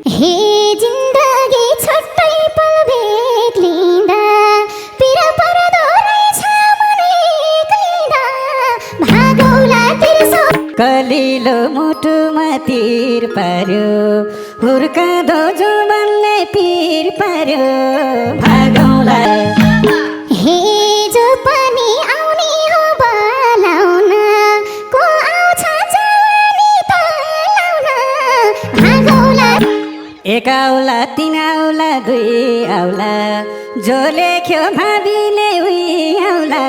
हे जिन्दगी छट्टै पल भेट लिँदा पिर पर्दो रहेछ मन एक्लिँदा भागौला तिर्सो कलिलो मुटुमा तीर पर्यो हुर्काँदो जुबनले पीर पर्यो भागौला हिजो पनि आउने हो बोलाउन को आउँछ जवानी त लाउन भागौला एक आउला तीन आउला दुई आउला जो लेख्यो भावीले उही आउला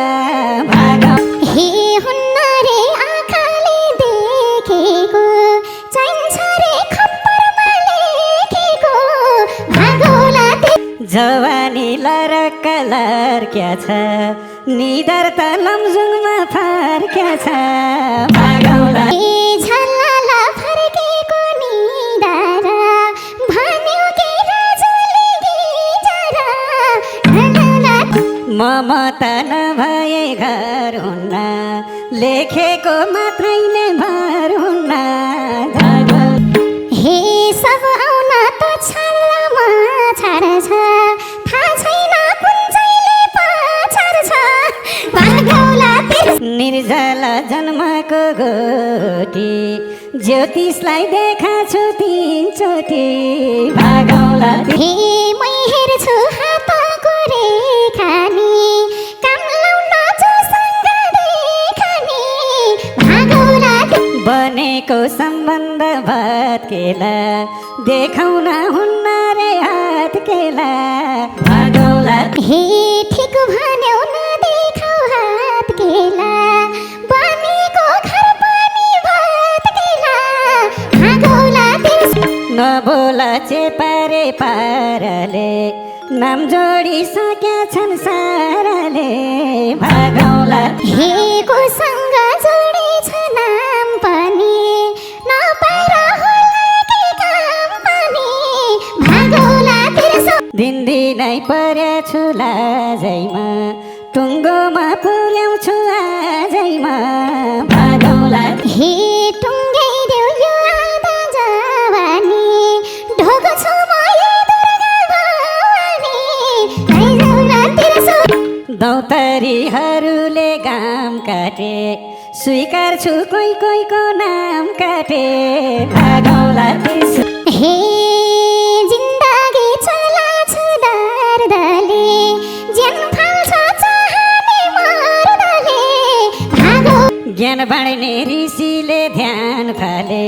भागौ हे हुन्न रे आँखाले देखेको चाहिन्छ रे खप्परमा लेखेको भागौला जवानी लरक्क लर्क्या छ निदर त लमजुङमा फर्क्या छ भागौला झल्लाला फर्केको निदार भन्यो के राजुले गिजरा ढलला ममता नभए घर हुन्न लेखेको मात्रैले भर हुन्न हे सब आउन त छल्लामा छाड्छ थाहा छैन कुन चाहिँले पछाड्छ भागौला निर्जला जन्मको गोटी ज्योतिषलाई देखाछु तीनचोटि भागौला हे मै हेर्छु हातको रेखा नि काम लाउन जोसँग देखानी भागौला बनेको सम्बन्ध भत्केला देखाउन हुन्न रे हातकेला भागौला हे ठिक भन्यौ नदेखाउ हातकेला बनेको घर पनि भत्केला भागौला नबोला चेपारे पारले नाम जोडिसक्या छन् साराले भागौला हे कोसँग जोडेछ नाम पनि नपाएर होला के काम पनि भागौला तिर्सो दिनदिनै पर्या छु लाजैमा टुङ्गोमा पुर्याउँछु आजैमा भागौला हे टुङ्गाइदेऊ यो आधा जवानी ढोको छु म यो दुर्गा भवानी भागौला तिर्सो दौतरीहरूले घाम काटे स्वीकार छु कोही कोहीको नाम काटे भागौला तिर्सो हे जिन्दगी चला छु दर्दले ज्यान फाल्छ चाहने मर्दले भागौ ज्ञान बाँड्ने ऋषिले ध्यान फाले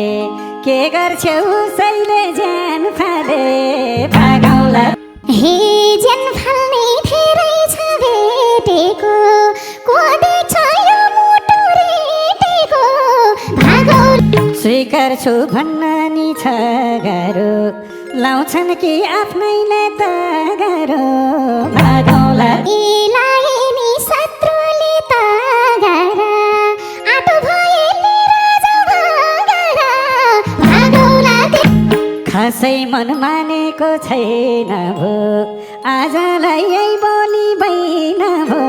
के गर्छौ उसैले ज्यान फाले भागौला हे ज्यान फाल्ने धेरै छ भेटेको को देख्छ यो मुटु रेटेको भागौला स्वीकार छु भन्न नि छ गाह्रो लाउँछन् कि आफ्नैले त गाह्रो भागौला एलाई नि शत्रुले त गारा आटो भएले राजा भगारा भागौला खासै मन मानेको छैन भो आजलाई यही बोली भइन भो